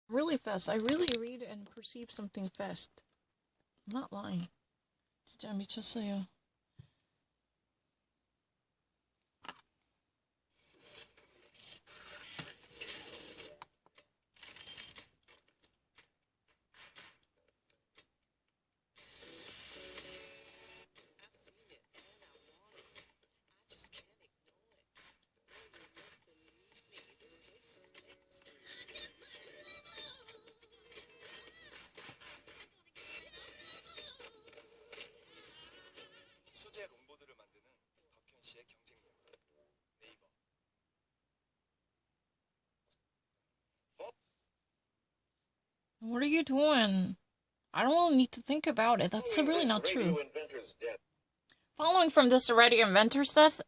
really fast. I really read and perceive something fast. I'm not lying. 진짜 미쳤어요. 수제 공보들을 만드는 덕현 씨의 경쟁력. 네이버. What are you doing? I don't need to think about it. That's really not true. Following from this Radio Inventor's death,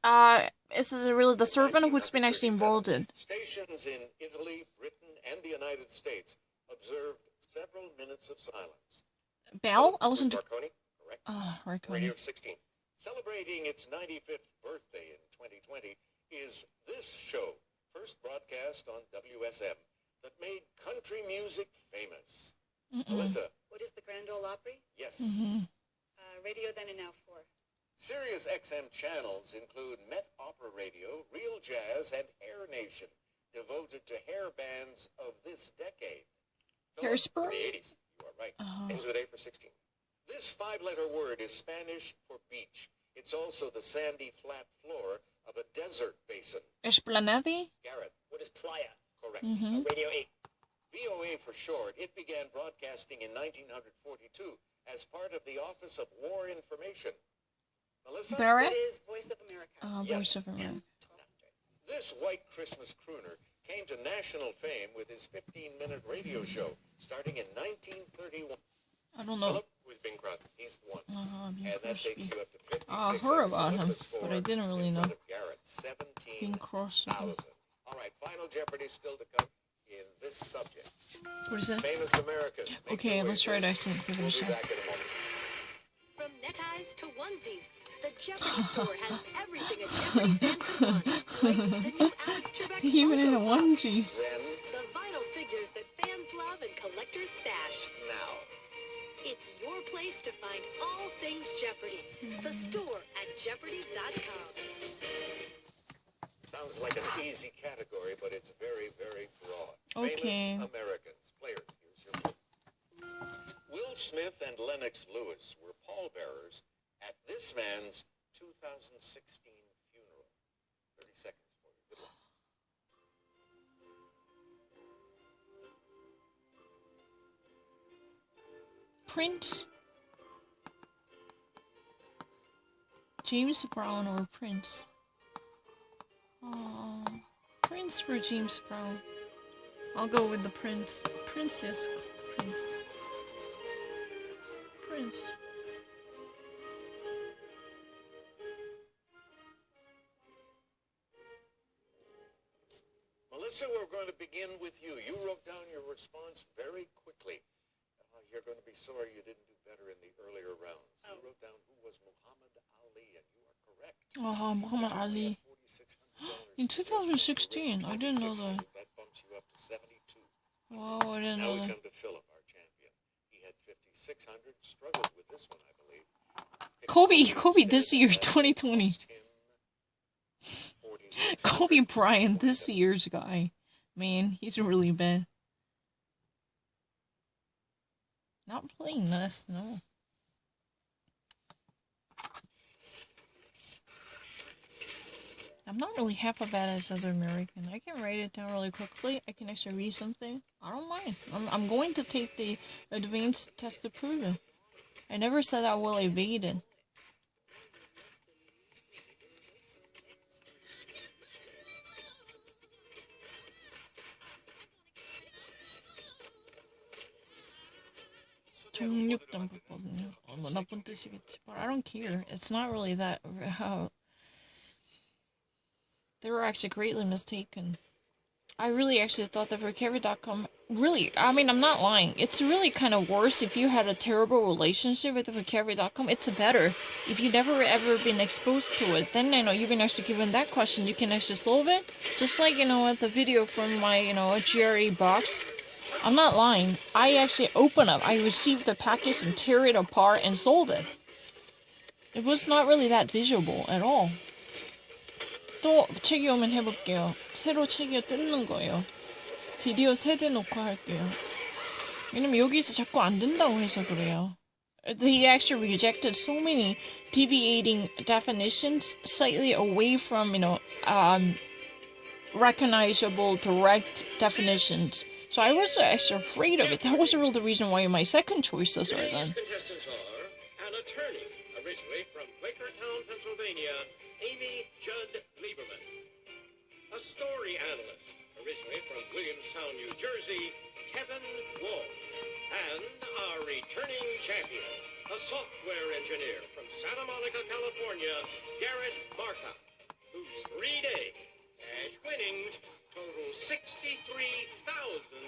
is really the servant who's been actually involved in. Stations in Italy, Britain, and the United States observed several minutes of silence. Bell? I listened to... Marconi, correct. Marconi. Radio 16. Celebrating its 95th birthday in 2020 is this show, first broadcast on WSM, that made country music famous. Melissa. What is the Grand Ole Opry? Yes. Radio Then and Now 4. Sirius XM channels include Met Opera Radio, Real Jazz, and Hair Nation, devoted to hair bands of this decade. Hairspray? The 80s. You are right. Ends with A for 16. This five-letter word is Spanish for beach. It's also the sandy, flat floor of a desert basin. Esplanade? Garrett. What is playa? Correct. Radio 8. VOA for short, it began broadcasting in 1942 as part of the Office of War Information. Melissa? Barrett? What is Voice of America? Voice of America. This white Christmas crooner came to national fame with his 15-minute radio show starting in 1931. I don't know. Philip, who's Bing Crosby? He's the one. And that takes you up to 56. I heard about him, but I didn't really know. Garrett, Bing Crosby. 17,000. All right, Final Jeopardy still to come in this subject. What is it? Famous Americans. Okay, let's try it. I think give it a We'll be shot. back in a moment. From neckties to onesies, the Jeopardy store has everything a Jeopardy fan could want. Like the new Alex Trebek Even in a Funko Pop. onesies. Then, The vinyl figures that fans love and collectors stash. now. It's your place to find all things Jeopardy. The store at Jeopardy.com. Sounds like an easy category, but it's very, very broad. Okay. Famous Americans. Players, here's your clue. Will Smith and Lennox Lewis were pallbearers at this man's 2016 funeral. 30 seconds for you. Good luck. Prince? James Brown or Prince? Prince or James Brown? I'll go with the Prince. Prince, yes. The Prince. Prince. Melissa, we're going to begin with you. You wrote down your response very quickly. You're going to be sorry you didn't do better in the earlier rounds. You wrote down who was Muhammad Ali, and you are correct. Muhammad Ali. $4,600 In 2016, I didn't know that. That bumps you up to 72. Wow, I didn't Now know we that. come to Philip, our champion. He had 5,600. Struggled with this one, I believe. Kobe this year, 2020. Kobe Bryant, this year's guy. Man, he's really bad. Not playing this, no. I'm not really half as bad as other American. I can write it down really quickly. I can actually read something. I don't mind. I'm going to take the advanced test to prove it. I never said I will evade it. 중립당국거든요. 뭐 나쁜 뜻이겠지. But I don't care. It's not really that. They were actually greatly mistaken. I really actually thought that for Vocabulary.com, really, I mean, I'm not lying. It's really kind of worse if you had a terrible relationship with Vocabulary.com. It's better if you never ever been exposed to it. Then, you've been actually given that question, you can actually solve it. Just like, at the video from my, GRE box. I'm not lying. I actually I received the package and tear it apart and sold it. It was not really that visible at all. 또 책이 오면 해볼게요. 새로 책이 뜯는 거예요. 비디오 3대 놓고 할게요. 왜냐면 여기서 자꾸 안 된다고 해서 그래요. They actually rejected so many deviating definitions slightly away from, recognizable direct definitions. So I was actually afraid of it. That was really the reason why my second choices are then. Contestants are an attorney, originally from Quakertown, Pennsylvania, Amy Judd Lieberman. A story analyst, originally from Williamstown, New Jersey, Kevin Wall. And our returning champion, a software engineer from Santa Monica, California, Garrett Marca, whose 3-day cash winnings total $63,700.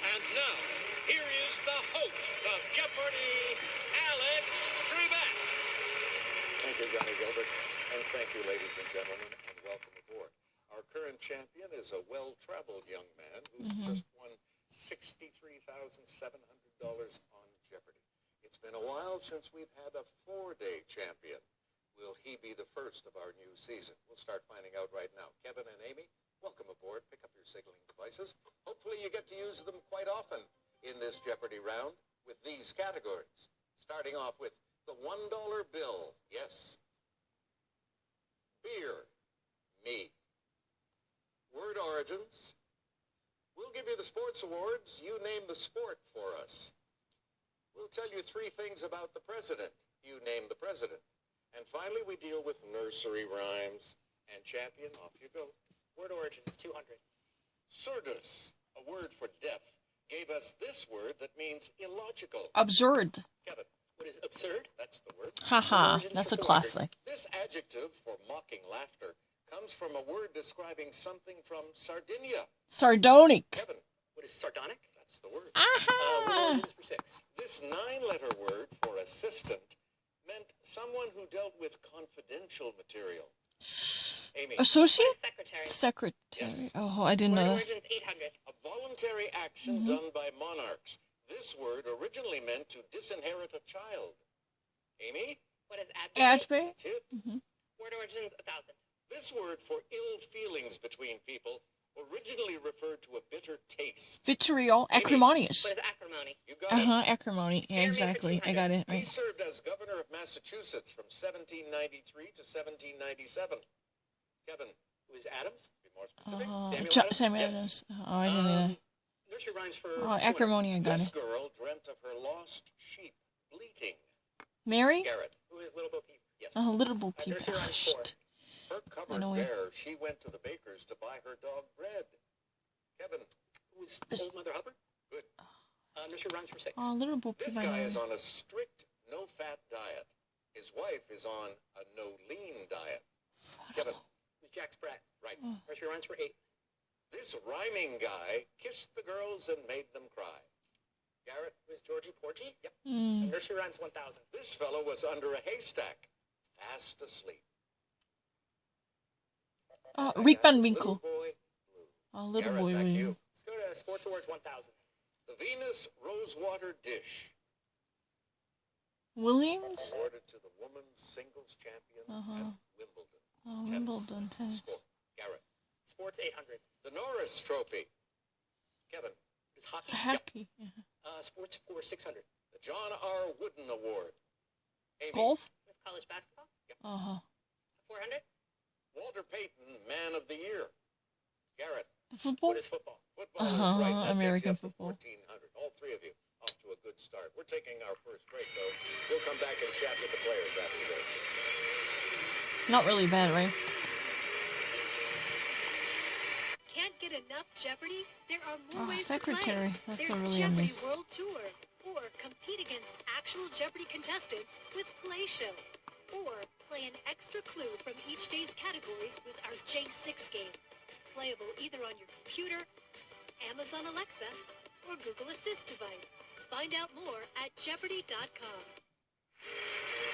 And now, here is the host of Jeopardy, Alex Trebek. Thank you, Johnny Gilbert. And thank you, ladies and gentlemen, and welcome aboard. Our current champion is a well-traveled young man who's just won $63,700 on Jeopardy. It's been a while since we've had a 4-day champion. Will he be the first of our new season? We'll start finding out right now. Kevin and Amy, welcome aboard. Pick up your signaling devices. Hopefully you get to use them quite often in this Jeopardy round with these categories. Starting off with the $1 bill. Yes. Beer. Me. Word origins. We'll give you the sports awards. You name the sport for us. We'll tell you 3 things about the president. You name the president. And finally, we deal with nursery rhymes. And champion, off you go. Word origins, 200. Surdus, a word for deaf, gave us this word that means illogical. Absurd. Kevin. What is absurd? That's the word. Haha, that's a classic. This adjective for mocking laughter comes from a word describing something from Sardinia. Sardonic. Kevin. What is sardonic? That's the word. Aha! Word origins for 6. This 9-letter word for assistant meant someone who dealt with confidential material. Amy. Associate? Secretary. Secretary. Yes. Oh, I didn't Word know. origins 800. A voluntary action done by monarchs. This word originally meant to disinherit a child. Amy? What is advocate? Advocate? That's it. Word origins 1000. This word for ill feelings between people originally referred to a bitter taste. Vitriol. Acrimonious. What is acrimony? You got it. Acrimony. Yeah, Bear me for exactly. I 200. got it He right. served as governor of Massachusetts from 1793 to 1797. Kevin, Who is Adams? be more specific. Samuel Adams? Samuel Yes. Adams. Oh, I didn't know. Nursery rhymes for Oh, 200. acrimony. I got This it. girl dreamt of her lost sheep bleating. Mary? Garrett, Who is Little Bo Peep? yes. Oh, little Bo Peep. Nursery Ah, rhymes shit. 4. Her covered Annoying. bear, she went to the baker's to buy her dog bread. Kevin, Who is Bis- Old Mother Hubbard? good. Nursery rhymes for 6. Oh, little Bo Peep. This I guy know. is on a strict, no-fat diet. His wife is on a no-lean diet. Kevin, Who's Jack Sprat? right. Nursery rhymes for 8. This rhyming guy kissed the girls and made them cry. Garrett, Who is Georgie Porgy? Yep. Mm. Nursery rhymes 1000. this fellow was under a haystack, fast asleep. Oh, And Rick that Van was Winkle. Little Boy Blue. Oh, little Garrett, boy. back to William. you. Let's go to Sports Awards 1000. The Venus Rosewater Dish, Williams? awarded to the women's singles champion at Wimbledon. Oh, Tennis. Wimbledon. That's the Tennis. score. Garrett. Sports 800. The Norris Trophy. Kevin. What is hockey? Hockey. Sports for 600. The John R. Wooden Award. Amy. Golf? What is college basketball? Uh-huh. 400. Walter Payton, Man of the Year. Garrett. Football? What is football? Football is right. That American takes you up football. to 1,400. All 3 of you off to a good start. We're taking our first break, though. We'll come back and chat with the players after this. Not really bad, right? Can't get enough Jeopardy? There are more Oh, ways secretary. to play. That's There's a really Jeopardy miss. World Tour. Or compete against actual Jeopardy contestants with Play Show. Or play an extra clue from each day's categories with our J6 game. Playable either on your computer, Amazon Alexa, or Google Assist device. Find out more at Jeopardy.com.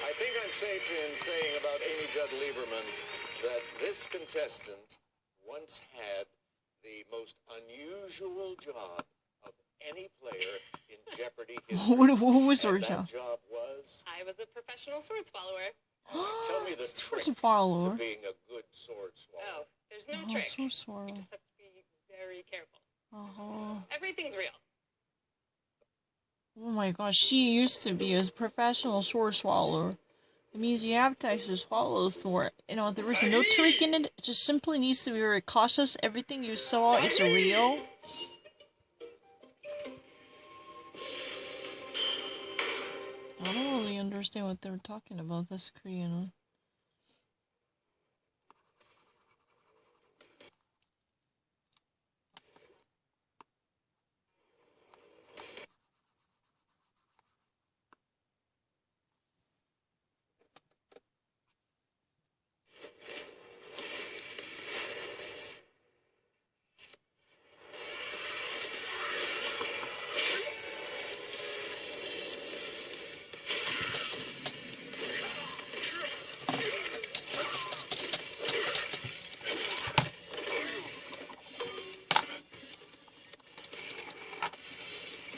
I think I'm safe in saying about Amy Judd Lieberman that this contestant once had the most unusual job of any player in Jeopardy history. what was And her that job? job was? I was a professional sword swallower. Tell me the Sword trick to swallower. being a good sword swallower. Oh, there's no Oh, trick. sword You swallower. just have to be very careful. Oh. Everything's real. Oh my gosh, she used to be a professional sword swallower. It means you have to actually swallow the sword. You know, there is no trick in it. It just simply needs to be very cautious. Everything you saw is real. I don't really understand what they're talking about. This Korean.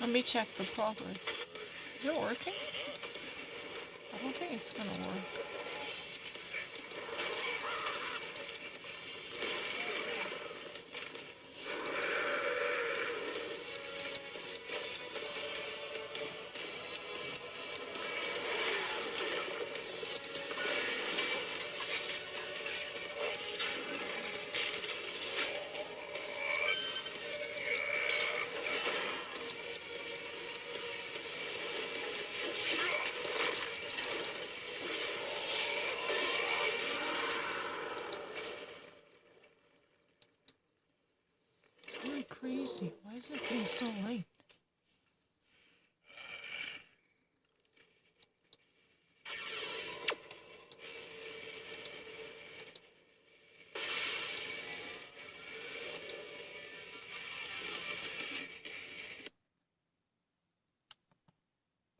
Let me check the progress. Is it working? I don't think it's gonna work. Really crazy. Why is it being so late?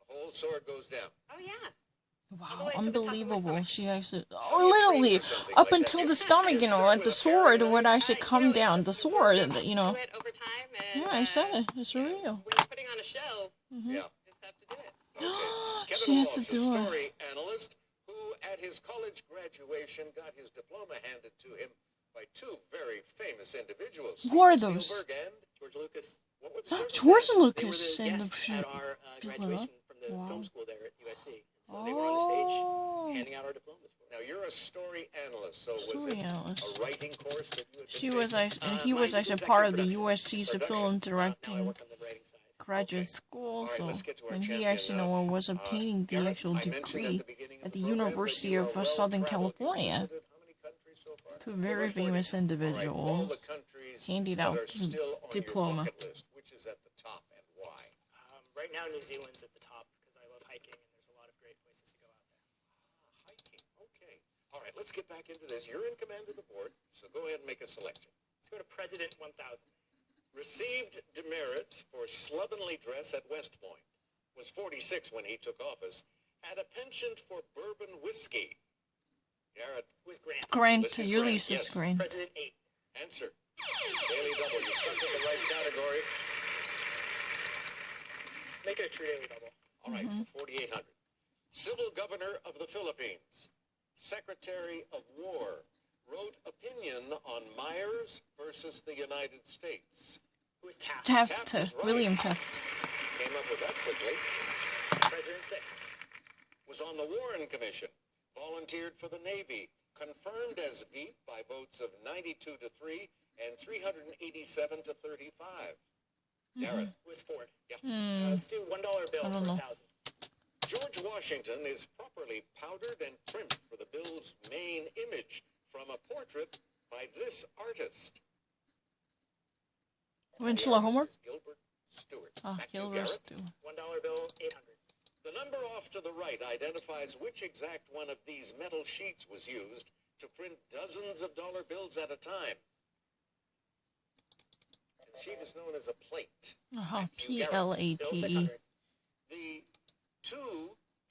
The whole sword goes down. Oh, yeah. Wow, way to the top of my unbelievable. stomach. She actually, How do you train literally, for something up like until that? the stomach, you know, Start like with the a sword parry would actually You come know, it's down. just The you sword, work you know. to it over time, and, Yeah, I said it. It's real. when you're putting on a show, Mhm. Yeah. you just have to do it. Okay. She Kevin has to Walsh, a do it. story analyst who, at his college graduation, got his diploma handed to him by two very famous individuals. Who are Steven those? Spielberg and George Lucas. what were the George circumstances? They were Lucas the and the guests at our graduation from the Wow. film school there at USC. So they were on the stage Oh, handing out our diplomas for us. Now, you're a story analyst, so was story it analyst. a writing course that you had been She was taking? actually, he was Mine actually was part of actually the USC's Production. film Now I directing work on the writing side. graduate Okay. school. All right, So let's get to our when he champion actually now. was obtaining the Garrett, actual I mentioned degree the beginning of at the program that University you of are Southern well-traveled. You've California visited how many countries so far? to a very Over 40. famous All right, individual, all the countries handed that out are the still on diploma. your bucket list, which is at the top and why? Right now, New Zealand's at the top because I love hiking and there's a lot of great places to go out there. Hiking. Okay. All right, let's get back into this. You're in command of the board, so go ahead and make a selection. Let's go to President 1000. Received demerits for slovenly dress at West Point. Was 46 when he took office. Had a penchant for bourbon whiskey. Garrett, Who is Grant? Grant, Ulysses Ulysses Grant, yes. Grant. President 8. answer. Daily double. You stuck with the right category. Let's make it a true daily double. All right, for 4,800. Civil governor of the Philippines. Secretary of War. Wrote opinion on Myers versus the United States. Who is Taft? Taft, is right. William Taft. Came up with that quickly. President 6. Was on the Warren Commission. Volunteered for the Navy. Confirmed as Veep by votes of 92 to 3 and 387 to 35. Garrett. Who is Ford? Hmm. Let's do $1 bill I don't for know. 1,000. George Washington is properly powdered and trimmed for the bill's main image from a portrait by this artist. Winslow The artist Homer? is Gilbert Stewart. Ah, Back to you, Gilbert Garrett. Stewart. $1 bill, 800. The number off to the right identifies which exact one of these metal sheets was used to print dozens of dollar bills at a time. The sheet is known as a plate. Uh-huh, Back to you, Garrett. Bill PLATE. 600. The 2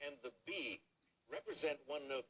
and the B represent one of the